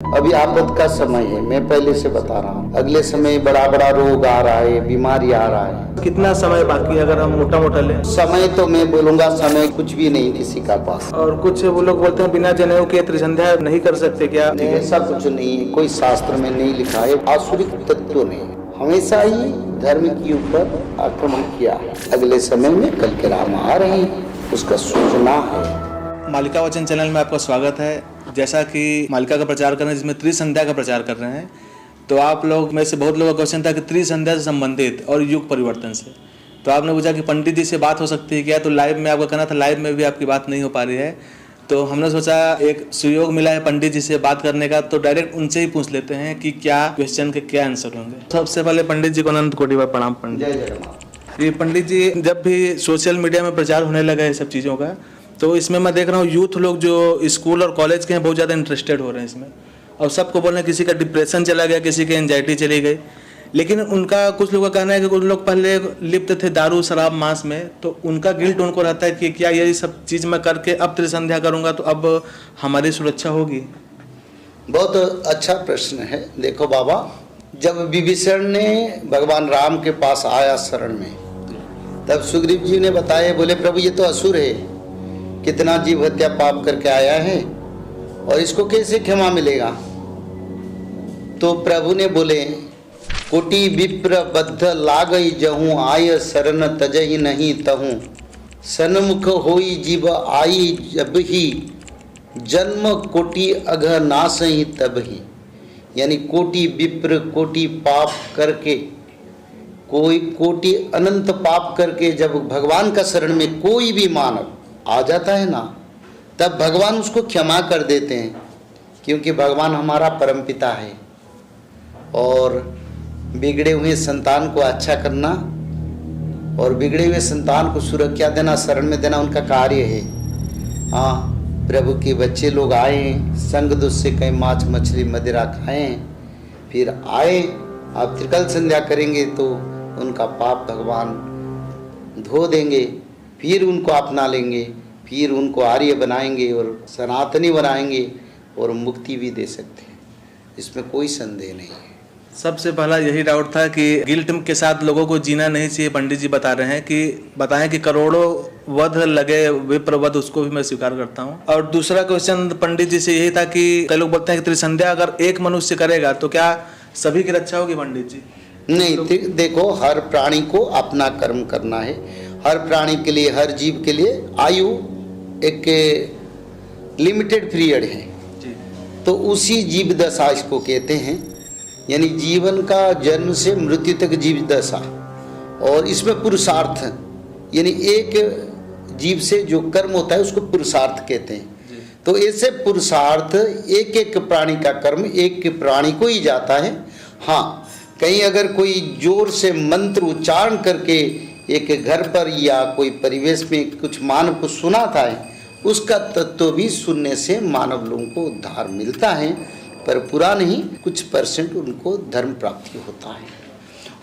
अभी आपद का समय है, मैं पहले से बता रहा हूँ। अगले समय बड़ा बड़ा रोग आ रहा है, बीमारी आ रहा है। कितना समय बाकी है अगर हम मोटा मोटा लें? समय तो मैं बोलूंगा समय कुछ भी नहीं किसी का पास। और कुछ वो लोग बोलते हैं बिना जनेऊ के त्रिसंध्या नहीं कर सकते क्या? नहीं, ऐसा कुछ नहीं है, कोई शास्त्र में नहीं लिखा है। आसुरिक तत्व ने हमेशा ही धर्म के ऊपर आक्रमण किया है। अगले समय में कल के राम आ रहे हैं, उसका सूचना है। मालिका वचन चैनल में आपका स्वागत है। जैसा कि मालिका का प्रचार कर रहे हैं, जिसमें त्रिसंध्या का प्रचार कर रहे हैं, तो आप लोग में से बहुत लोगों का क्वेश्चन था कि त्रिसंध्या से संबंधित और युग परिवर्तन से, तो आपने पूछा कि पंडित जी से बात हो सकती है क्या? तो लाइव में आपका कहना था, लाइव में भी आपकी बात नहीं हो पा रही है, तो हमने सोचा एक सुयोग मिला है पंडित जी से बात करने का, तो डायरेक्ट उनसे ही पूछ लेते हैं कि क्या क्वेश्चन के क्या आंसर होंगे। सबसे पहले पंडित जी को अनंत कोटि बार प्रणाम। पंडित ये पंडित जी, जब भी सोशल मीडिया में प्रचार होने लगा है सब चीज़ों का, तो इसमें मैं देख रहा हूँ यूथ लोग जो स्कूल और कॉलेज के हैं बहुत ज़्यादा इंटरेस्टेड हो रहे हैं इसमें, और सबको बोल रहे हैं किसी का डिप्रेशन चला गया, किसी की एंजाइटी चली गई। लेकिन उनका कुछ लोगों का कहना है कि कुछ लोग पहले लिप्त थे दारू शराब मांस में, तो उनका गिल्ट उनको रहता है कि क्या यही सब चीज़ मैं करके अब त्रिसंध्या करूँगा तो अब हमारी सुरक्षा होगी। बहुत अच्छा प्रश्न है। देखो बाबा, जब विभीषण ने भगवान राम के पास आया शरण में, तब सुग्रीव जी ने बताया, बोले प्रभु ये तो असुर है, कितना जीव हत्या पाप करके आया है और इसको कैसे क्षमा मिलेगा? तो प्रभु ने बोले, कोटि विप्र बद्ध लागई जहूँ, आय शरण तजहि नहीं तहूँ, सन्मुख होई जीव आई जब ही, जन्म कोटि अघ नासहि तब ही। यानी कोटि विप्र, कोटि पाप करके, कोई कोटि अनंत पाप करके जब भगवान का शरण में कोई भी मानव आ जाता है ना, तब भगवान उसको क्षमा कर देते हैं, क्योंकि भगवान हमारा परमपिता है और बिगड़े हुए संतान को अच्छा करना और बिगड़े हुए संतान को सुरक्षा देना, शरण में देना उनका कार्य है। हाँ, प्रभु के बच्चे लोग आए हैं, संग दुष्ट से कहीं माछ मछली मदिरा खाएं, फिर आए, आप त्रिकाल संध्या करेंगे तो उनका पाप भगवान धो देंगे, फिर उनको अपना लेंगे, फिर उनको आर्य बनाएंगे और सनातनी बनाएंगे और मुक्ति भी दे सकते हैं, इसमें कोई संदेह नहीं है। सबसे पहला यही डाउट था कि गिल्ट के साथ लोगों को जीना नहीं चाहिए। पंडित जी बता रहे हैं कि बताएं कि करोड़ों वध लगे विप्र वध, उसको भी मैं स्वीकार करता हूं। और दूसरा क्वेश्चन पंडित जी से यही था कि कई लोग बोलते हैं कि त्रिसंध्या अगर एक मनुष्य करेगा तो क्या सभी की रक्षा होगी? पंडित जी नहीं, देखो, हर प्राणी को अपना कर्म करना है। हर प्राणी के लिए, हर जीव के लिए आयु एक लिमिटेड पीरियड है, तो उसी जीव दशा इसको कहते हैं। यानी जीवन का जन्म से मृत्यु तक जीव दशा, और इसमें पुरुषार्थ, यानी एक जीव से जो कर्म होता है उसको पुरुषार्थ कहते हैं। तो ऐसे पुरुषार्थ एक एक प्राणी का कर्म एक के प्राणी को ही जाता है। हाँ, कहीं अगर कोई जोर से मंत्र उच्चारण करके एक घर पर या कोई परिवेश में कुछ मानव को सुनाता है, उसका तत्व भी सुनने से मानव लोगों को उद्धार मिलता है, पर पूरा नहीं, कुछ परसेंट उनको धर्म प्राप्ति होता है।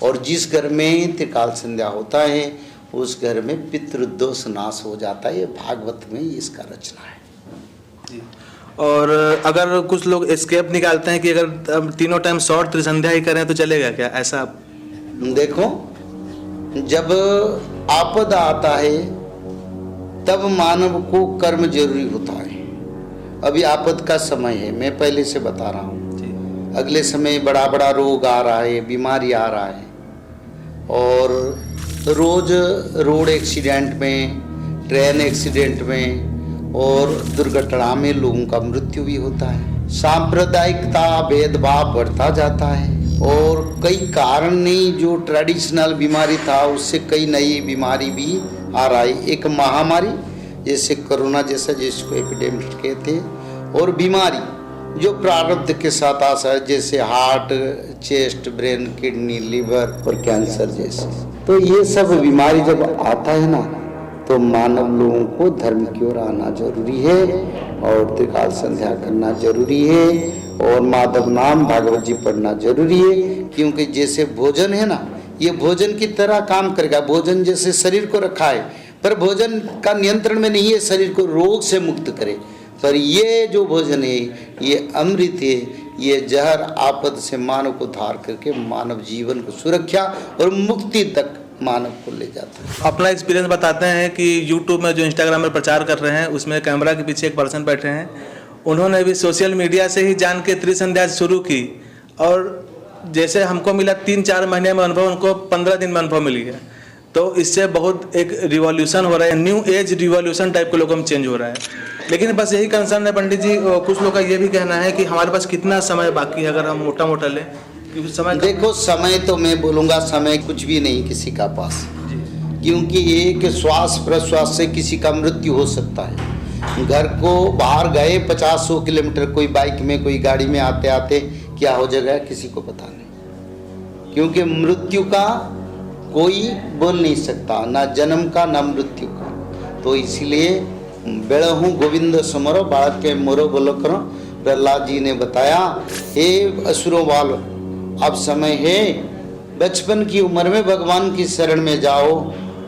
और जिस घर में त्रिकाल संध्या होता है उस घर में पितृदोष नाश हो जाता है। ये भागवत में इसका रचना है। और अगर कुछ लोग एस्केप निकालते हैं कि अगर तीनों टाइम शॉर्ट त्रिसंध्या ही करें तो चलेगा क्या? ऐसा देखो, जब आपद आता है तब मानव को कर्म जरूरी होता है। अभी आपद का समय है, मैं पहले से बता रहा हूँ। अगले समय बड़ा बड़ा रोग आ रहा है, बीमारी आ रहा है, और रोज रोड एक्सीडेंट में, ट्रेन एक्सीडेंट में और दुर्घटना में लोगों का मृत्यु भी होता है। सांप्रदायिकता, भेदभाव बढ़ता जाता है, और कई कारण नहीं, जो ट्रेडिशनल बीमारी था उससे कई नई बीमारी भी आ रहा है। एक महामारी जैसे कोरोना जैसा, जिसको एपिडेमिक कहते हैं, और बीमारी जो प्रारब्ध के साथ आ सकता है, जैसे heart, chest, brain, kidney, liver और कैंसर जैसे। तो ये सब बीमारी जब आता है ना, तो मानव लोगों को धर्म की ओर आना जरूरी है और त्रिकाल संध्या करना जरूरी है और माधव नाम भागवत जी पढ़ना जरूरी है। क्योंकि जैसे भोजन है ना, ये भोजन की तरह काम करेगा। भोजन जैसे शरीर को रखा है, पर भोजन का नियंत्रण में नहीं है शरीर को रोग से मुक्त करे, पर ये जो भोजन है ये अमृत है, ये जहर आपद से मानव को धार करके मानव जीवन को सुरक्षा और मुक्ति तक मानव को ले जाता है। अपना एक्सपीरियंस बताते हैं कि यूट्यूब में जो इंस्टाग्राम में प्रचार कर रहे हैं उसमें कैमरा के पीछे एक पर्सन बैठे हैं, उन्होंने भी सोशल मीडिया से ही जान के त्रिसंध्या शुरू की और जैसे हमको मिला 3-4 महीने में अनुभव, उनको 15 दिन में अनुभव मिल गया। तो इससे बहुत एक रिवॉल्यूशन हो रहा है, न्यू एज रिवॉल्यूशन टाइप के लोगों में चेंज हो रहा है। लेकिन बस यही कंसर्न है पंडित जी, कुछ लोग का ये भी कहना है कि हमारे पास कितना समय बाकी है, अगर हम मोटा मोटा लें क्योंकि समय देखो समय तो मैं बोलूँगा समय कुछ भी नहीं किसी का पास, क्योंकि एक श्वास प्रश्वास से किसी का मृत्यु हो सकता है। घर को बाहर गए 50-100 किलोमीटर, कोई बाइक में कोई गाड़ी में आते आते क्या हो जाएगा किसी को पता नहीं, क्योंकि मृत्यु का कोई बोल नहीं सकता, ना जन्म का ना मृत्यु का। तो इसलिए बेड़हूँ गोविंद समरो बालक के मोरो बोलो करो। प्रहलाद जी ने बताया, हे असुरों वाल, अब समय है बचपन की उम्र में भगवान की शरण में जाओ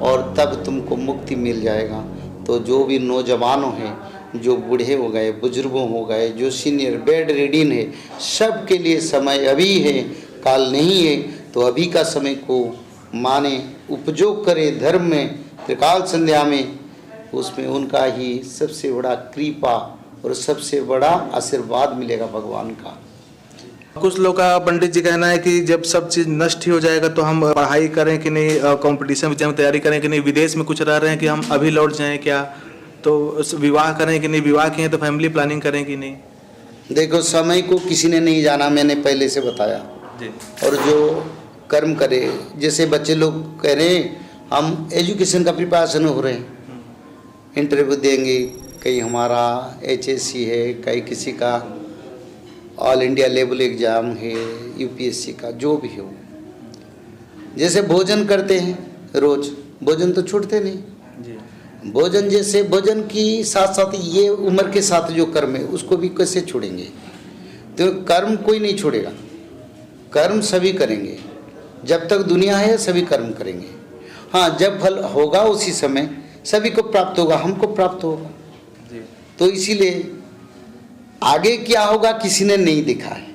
और तब तुमको मुक्ति मिल जाएगा। तो जो भी नौजवानों हैं, जो बूढ़े हो गए, बुजुर्गों हो गए, जो सीनियर बेड रीडिंग है, सब के लिए समय अभी है, काल नहीं है। तो अभी का समय को माने, उपयोग करे धर्म में, त्रिकाल संध्या में, उसमें उनका ही सबसे बड़ा कृपा और सबसे बड़ा आशीर्वाद मिलेगा भगवान का। कुछ लोग का पंडित जी कहना है कि जब सब चीज़ नष्ट ही हो जाएगा तो हम पढ़ाई करें कि नहीं, कंपटीशन में तैयारी करें कि नहीं, विदेश में कुछ रह रहे हैं कि हम अभी लौट जाएं क्या, तो विवाह करें कि नहीं, विवाह किए तो फैमिली प्लानिंग करें कि नहीं। देखो समय को किसी ने नहीं जाना, मैंने पहले से बताया जी। और जो कर्म करे, जैसे बच्चे लोग कह रहे हैं हम एजुकेशन का प्रिपरेशन हो रहे हैं, इंटरव्यू देंगे, कहीं हमारा HSC है, कहीं किसी का ऑल इंडिया लेवल एग्ज़ाम है, UPSC का, जो भी हो। जैसे भोजन करते हैं रोज, भोजन तो छूटते नहीं जी। भोजन, जैसे भोजन की साथ साथ ये उम्र के साथ जो कर्म है उसको भी कैसे छोड़ेंगे। तो कर्म कोई नहीं छोड़ेगा, कर्म सभी करेंगे, जब तक दुनिया है सभी कर्म करेंगे। हाँ, जब फल होगा उसी समय सभी को प्राप्त होगा, हमको प्राप्त होगा जी। तो इसीलिए आगे क्या होगा किसी ने नहीं देखा है।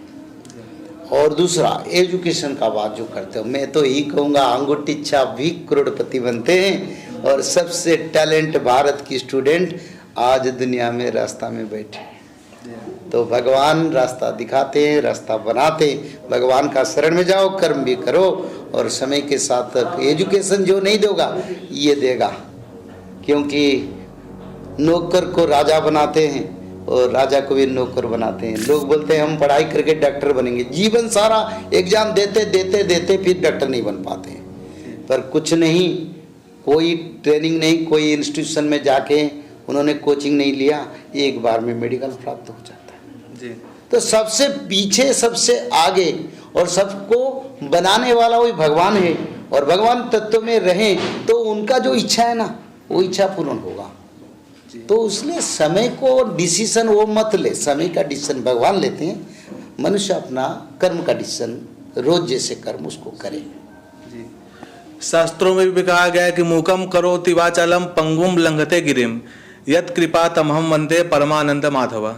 और दूसरा एजुकेशन का बात जो करते हो, मैं तो यही कहूँगा अंगूठी छाप भी करोड़पति बनते हैं और सबसे टैलेंट भारत की स्टूडेंट आज दुनिया में रास्ता में बैठे हैं। तो भगवान रास्ता दिखाते हैं, रास्ता बनाते हैं। भगवान का शरण में जाओ, कर्म भी करो और समय के साथ एजुकेशन जो नहीं दोगा ये देगा, क्योंकि नौकर को राजा बनाते हैं और राजा को भी नौकर बनाते हैं। लोग बोलते हैं हम पढ़ाई करके डॉक्टर बनेंगे, जीवन सारा एग्जाम देते देते देते फिर डॉक्टर नहीं बन पाते हैं। पर कुछ नहीं, कोई ट्रेनिंग नहीं, कोई इंस्टीट्यूशन में जाके उन्होंने कोचिंग नहीं लिया, एक बार में मेडिकल प्राप्त हो जाता है जी। तो सबसे पीछे सबसे आगे और सबको बनाने वाला वही भगवान है। और भगवान तत्व में रहें तो उनका जो इच्छा है ना वो इच्छा पूर्ण होगा। तो इसलिए समय को डिसीजन वो मत ले, समय का डिसीजन भगवान लेते हैं, मनुष्य अपना कर्म का डिसीजन रोज जैसे कर्म उसको करे। जी। शास्त्रों में भी कहा गया है कि मूकम करोति वाचालम पंगुम लंघते गिरिम यत कृपा तमहम वंदे परमानंद माधव,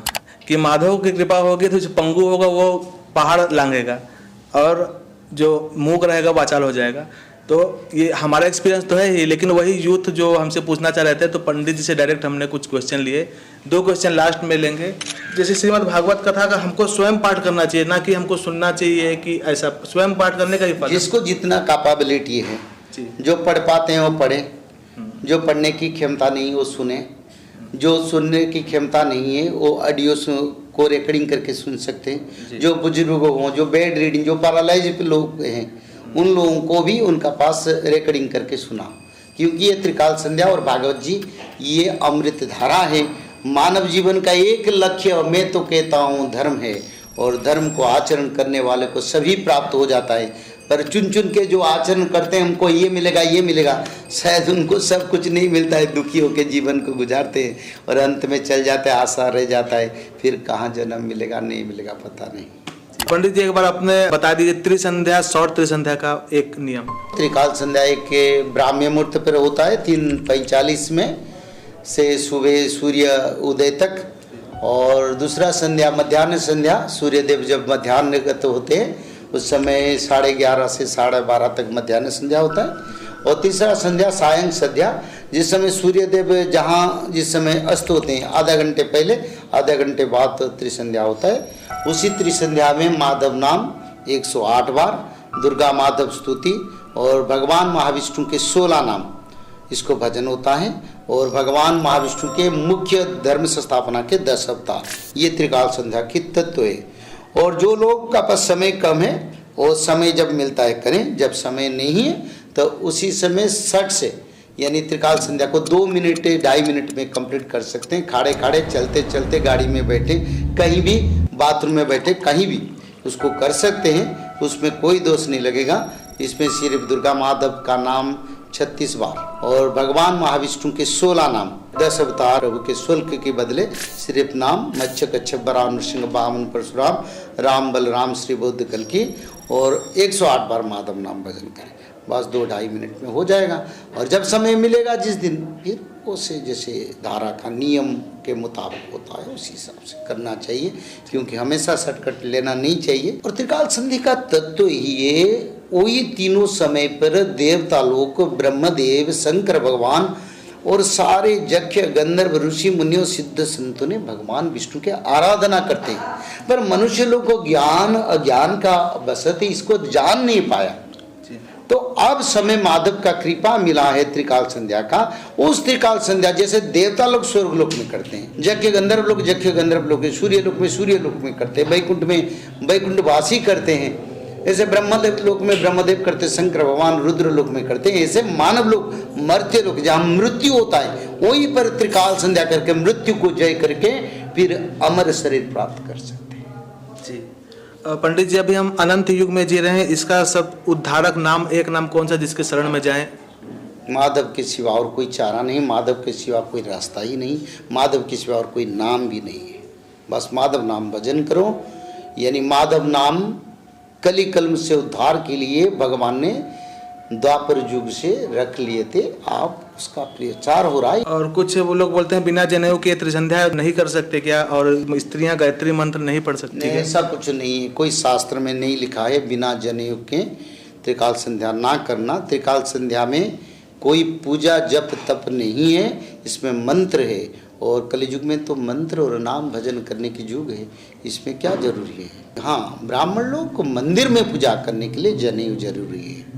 कि माधव की कृपा होगी तो जो पंगु होगा वो पहाड़ लांघेगा और जो मूक रहेगा वाचाल हो जाएगा। तो ये हमारा एक्सपीरियंस तो है ही, लेकिन वही यूथ जो हमसे पूछना चाह रहे थे, तो पंडित जी से डायरेक्ट हमने कुछ क्वेश्चन लिए। 2 क्वेश्चन लास्ट में लेंगे। जैसे श्रीमद् भागवत कथा का हमको स्वयं पाठ करना चाहिए, ना कि हमको सुनना चाहिए, कि ऐसा स्वयं पाठ करने का ही फल। जिसको जितना कैपेबिलिटी है, जो पढ़ पाते हैं वो पढ़े, जो पढ़ने की क्षमता नहीं वो सुने, जो सुनने की क्षमता नहीं है वो ऑडियो को रिकॉर्डिंग करके सुन सकते हैं। जो बुजुर्ग हों, जो बेड रीडिंग, जो पैरालाइज लोग हैं, उन लोगों को भी उनका पास रिकॉर्डिंग करके सुना, क्योंकि ये त्रिकाल संध्या और भागवत जी ये अमृत धारा है। मानव जीवन का एक लक्ष्य मैं तो कहता हूँ धर्म है, और धर्म को आचरण करने वाले को सभी प्राप्त हो जाता है। पर चुन चुन के जो आचरण करते हैं हमको ये मिलेगा ये मिलेगा, शायद उनको सब कुछ नहीं मिलता है, दुखी होकर जीवन को गुजारते हैं और अंत में चल जाते हैं, आशा रह जाता है, फिर कहाँ जन्म मिलेगा नहीं मिलेगा पता नहीं। पंडित जी एक बार आपने बता दीजिए त्रिसंध्या, शॉर्ट त्रिसंध्या का एक नियम। त्रिकाल संध्या एक ब्राह्मी मुहूर्त पर होता है 3:45 में से सुबह सूर्य उदय तक, और दूसरा संध्या मध्याह्न संध्या, सूर्यदेव जब मध्याह्नगत होते हैं उस समय 11:30 से 12:30 तक मध्याह्न संध्या होता है। और तीसरा संध्या सायं संध्या, जिस समय सूर्यदेव जिस समय अस्त होते हैं आधा घंटे पहले आधा घंटे बाद त्रिसंध्या होता है। उसी त्रिसंध्या में माधव नाम 108 बार, दुर्गा माधव स्तुति और भगवान महाविष्णु के 16 नाम इसको भजन होता है। और भगवान महाविष्णु के मुख्य धर्म संस्थापना के 10 अवतार, ये त्रिकाल संध्या की तत्व है। और जो लोग का पास समय कम है वो समय जब मिलता है करें, जब समय नहीं है तो उसी समय 60 से यानी त्रिकाल संध्या को 2 मिनट 2.5 मिनट में कंप्लीट कर सकते हैं। खाड़े खाड़े चलते चलते गाड़ी में बैठे, कहीं भी बाथरूम में बैठे, कहीं भी उसको कर सकते हैं, उसमें कोई दोष नहीं लगेगा। इसमें सिर्फ दुर्गा माधव का नाम 36 बार और भगवान महाविष्णु के 16 नाम, 10 अवतार प्रभु के शुल्क के बदले सिर्फ नाम मत्स्य कच्छप बराह नृसिंह वामन परशुराम राम बलराम श्री बुद्ध कल्कि और 108 बार माधव नाम भजन करें, बस 2-2.5 मिनट में हो जाएगा। और जब समय मिलेगा जिस दिन, फिर उसे जैसे धारा का नियम के मुताबिक होता है उसी हिसाब से करना चाहिए, क्योंकि हमेशा शॉर्टकट लेना नहीं चाहिए। और त्रिकाल संधि का तत्व ही है, वही तीनों समय पर देवता लोक, ब्रह्मदेव, शंकर भगवान और सारे यक्ष गंधर्व ऋषि मुनियों सिद्ध संतों ने भगवान विष्णु के आराधना करते हैं, पर मनुष्य लोग को ज्ञान अज्ञान का बसते इसको जान नहीं पाया। तो अब समय माधव का कृपा मिला है त्रिकाल संध्या का। उस त्रिकाल संध्या जैसे देवता लोग स्वर्ग लोक में करते हैं, यज्ञ गंधर्व लोग यज्ञ गंधर्व लोग, सूर्य लोक में करते हैं, वैकुंठ में वैकुंठवासी करते हैं, ऐसे ब्रह्मदेव लोक में ब्रह्मदेव करते, शंकर भगवान रुद्र लोक में करते हैं, ऐसे मानव लोग मर्त्य लोक जहाँ मृत्यु होता है वहीं पर त्रिकाल संध्या करके मृत्यु को जय करके फिर अमर शरीर प्राप्त कर सकते हैं। जी पंडित जी, अभी हम अनंत युग में जी रहे हैं, इसका सब उद्धारक नाम, एक नाम कौन सा जिसके शरण में जाएं? माधव के सिवा और कोई चारा नहीं, माधव के सिवा कोई रास्ता ही नहीं, माधव के सिवा और कोई नाम भी नहीं है। बस माधव नाम भजन करो, यानी माधव नाम कली कलम से उद्धार के लिए भगवान ने द्वापर युग से रख लिए थे, आप उसका प्रचार हो रहा है। और कुछ वो लोग बोलते हैं बिना जनेऊ के त्रिसंध्या नहीं कर सकते क्या, और स्त्रियां गायत्री मंत्र नहीं पढ़ सकती? ऐसा कुछ नहीं है, कोई शास्त्र में नहीं लिखा है बिना जनेऊ के त्रिकाल संध्या ना करना। त्रिकाल संध्या में कोई पूजा जप तप नहीं है, इसमें मंत्र है और कलियुग में तो मंत्र और नाम भजन करने की युग है, इसमें क्या जरूरी है। हाँ, ब्राह्मण लोग को मंदिर में पूजा करने के लिए जनेऊ जरूरी है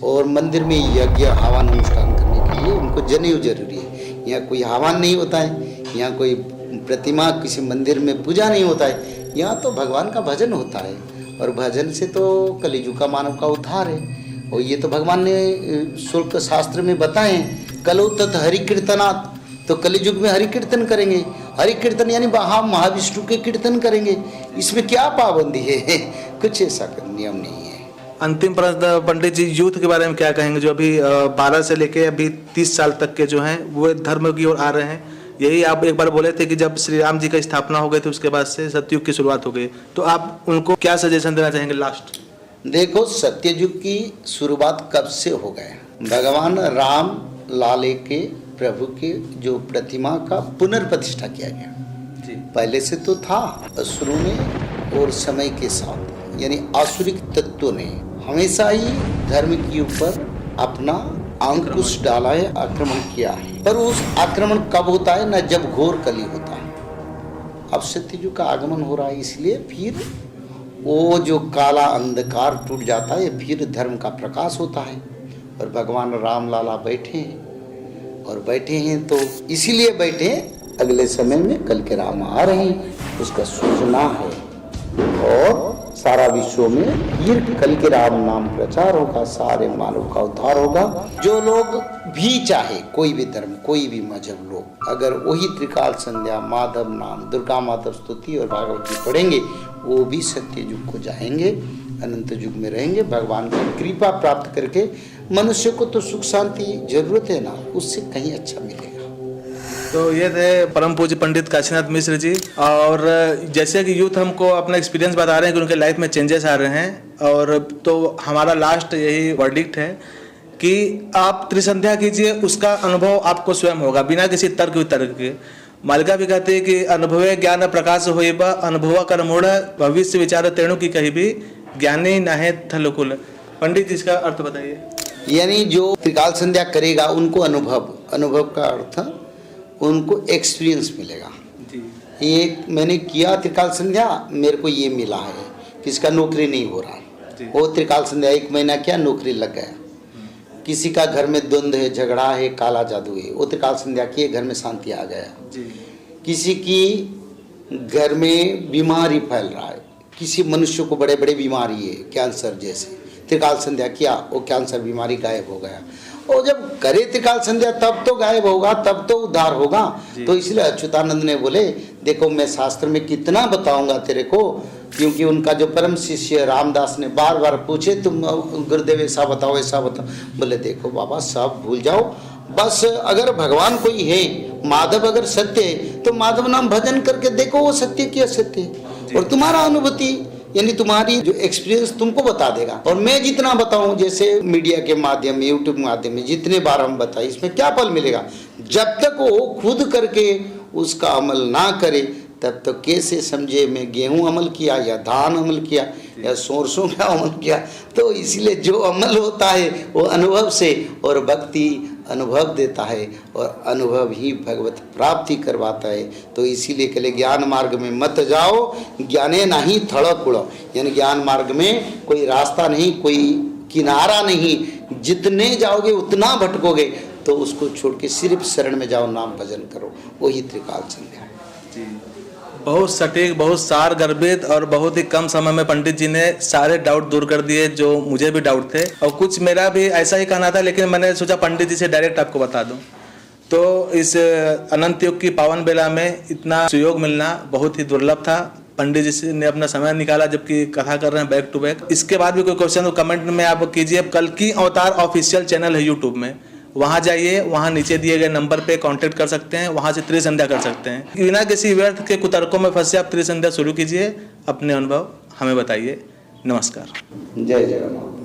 और मंदिर में यज्ञ हवन अनुष्ठान करने के लिए उनको जनेऊ जरूरी है। यहाँ कोई हवन नहीं होता है, यहाँ कोई प्रतिमा किसी मंदिर में पूजा नहीं होता है, यहाँ तो भगवान का भजन होता है और भजन से तो कलियुग का मानव का उद्धार है। और ये तो भगवान ने शुल्क शास्त्र में बताए, कलो तत् हरि कीर्तनात्, तो कलियुग में हरि कीर्तन करेंगे। हरि कीर्तन यानी महाविष्णु के कीर्तन करेंगे, इसमें क्या पाबंदी है? कुछ ऐसा नियम नहीं है। अंतिम प्रश्न पंडित जी, यूथ के बारे में क्या कहेंगे जो अभी 12 से लेके अभी 30 साल तक के जो हैं वो धर्म की ओर आ रहे हैं? यही आप एक बार बोले थे कि जब श्री राम जी का स्थापना हो गई थी उसके बाद से सतयुग की शुरुआत हो गई, तो आप उनको क्या सजेशन देना चाहेंगे लास्ट? देखो, सत्ययुग की शुरुआत कब से हो गया? भगवान राम लाले के प्रभु के जो प्रतिमा का पुनर्प्रतिष्ठा किया गया जी। पहले से तो था असुरों ने और समय के साथ यानी आसुरिक तत्वों ने हमेशा ही धर्म के ऊपर अपना अंकुश डाला है, आक्रमण किया है। पर उस आक्रमण कब होता है? न जब घोर कली होता है। अब सत्ययुग का आगमन हो रहा है, इसलिए फिर वो जो काला अंधकार टूट जाता है, फिर धर्म का प्रकाश होता है। और भगवान राम लाला बैठे हैं और बैठे हैं तो इसीलिए बैठे अगले समय में कल के राम आ रहे हैं, उसका सूचना है और सारा विश्व में फिर कल के राम नाम प्रचार होगा, सारे मानव का उद्धार होगा। जो लोग भी चाहे, कोई भी धर्म कोई भी मजहब लोग, अगर वही त्रिकाल संध्या माधव नाम दुर्गा माधव स्तुति और भागवत जी पढ़ेंगे, वो भी सत्य युग को जाएंगे, अनंत युग में रहेंगे। भगवान की कृपा प्राप्त करके मनुष्य को तो सुख शांति जरूरत है ना, उससे कहीं अच्छा मिलेगा। तो ये थे परम पूज्य पंडित काशीनाथ मिश्र जी। और जैसे कि यूथ हमको अपना एक्सपीरियंस बता रहे हैं कि उनके लाइफ में चेंजेस आ रहे हैं, और तो हमारा लास्ट यही वर्डिक्ट है कि आप त्रिसंध्या कीजिए, उसका अनुभव आपको स्वयं होगा बिना किसी तर्क वितर्क के। मालिका भी कहते हैं कि अनुभवे ज्ञान प्रकाश होइबा अनुभव कर मूढ़ भविष्य विचार तेणु की कही भी ज्ञानी नाहे थलकुल। पंडित जी इसका अर्थ बताइए। यानी जो त्रिकाल संध्या करेगा उनको अनुभव का अर्थ उनको एक्सपीरियंस मिलेगा। जी। ये मैंने किया त्रिकाल संध्या, मेरे को ये मिला है, किसका नौकरी नहीं हो रहा, वो त्रिकाल संध्या 1 महीना किया, नौकरी लग गया। किसी का घर में द्वंद्व है, झगड़ा है, काला जादू है, वो त्रिकाल संध्या किए, घर में शांति आ गया। जी। किसी की घर में बीमारी फैल रहा है, किसी मनुष्य को बड़े बड़े बीमारी है, कैंसर जैसे, त्रिकाल संध्या किया, वो कैंसर बीमारी गायब हो गया। और जब करे त्रिकाल संध्या तब तो गायब होगा, तब तो उद्धार होगा। तो इसलिए अच्युतानंद ने बोले देखो मैं शास्त्र में कितना बताऊंगा तेरे को, क्योंकि उनका जो परम शिष्य रामदास ने बार बार पूछे तुम गुरुदेव ऐसा बताओ ऐसा बताओ, बोले देखो बाबा सब भूल जाओ, बस अगर भगवान कोई है, माधव अगर सत्य है तो माधव नाम भजन करके देखो वो सत्य की असत्य है, और तुम्हारा अनुभूति यानी तुम्हारी जो एक्सपीरियंस तुमको बता देगा। और मैं जितना बताऊं, जैसे मीडिया के माध्यम में, यूट्यूब के माध्यम में जितने बार हम बताए, इसमें क्या फल मिलेगा? जब तक वो खुद करके उसका अमल ना करे तब तक कैसे समझे मैं गेहूं अमल किया या धान अमल किया या सरसों का अमल किया। तो इसलिए जो अमल होता है वो अनुभव से, और भक्ति अनुभव देता है, और अनुभव ही भगवत प्राप्ति करवाता है। तो इसीलिए कहले ज्ञान मार्ग में मत जाओ, ज्ञाने नहीं थड़क उड़ो, यानी ज्ञान मार्ग में कोई रास्ता नहीं, कोई किनारा नहीं, जितने जाओगे उतना भटकोगे। तो उसको छोड़ के सिर्फ शरण में जाओ, नाम भजन करो, वही त्रिकाल संध्या है। बहुत सटीक, बहुत सार गर्भित और बहुत ही कम समय में पंडित जी ने सारे डाउट दूर कर दिए जो मुझे भी डाउट थे, और कुछ मेरा भी ऐसा ही कहना था, लेकिन मैंने सोचा पंडित जी से डायरेक्ट आपको बता दूं। तो इस अनंत युग की पावन बेला में इतना सुयोग मिलना बहुत ही दुर्लभ था। पंडित जी ने अपना समय निकाला जबकि कथा कर रहे हैं बैक टू बैक। इसके बाद भी कोई क्वेश्चन तो कमेंट में आप कीजिए। कल की अवतार ऑफिशियल चैनल है यूट्यूब में, वहाँ जाइए, वहाँ नीचे दिए गए नंबर पे कांटेक्ट कर सकते हैं, वहाँ से त्रिसंध्या कर सकते हैं। बिना किसी व्यर्थ के कुतर्कों में फंसे आप त्रिसंध्या शुरू कीजिए, अपने अनुभव हमें बताइए। नमस्कार। जय जगन्नाथ।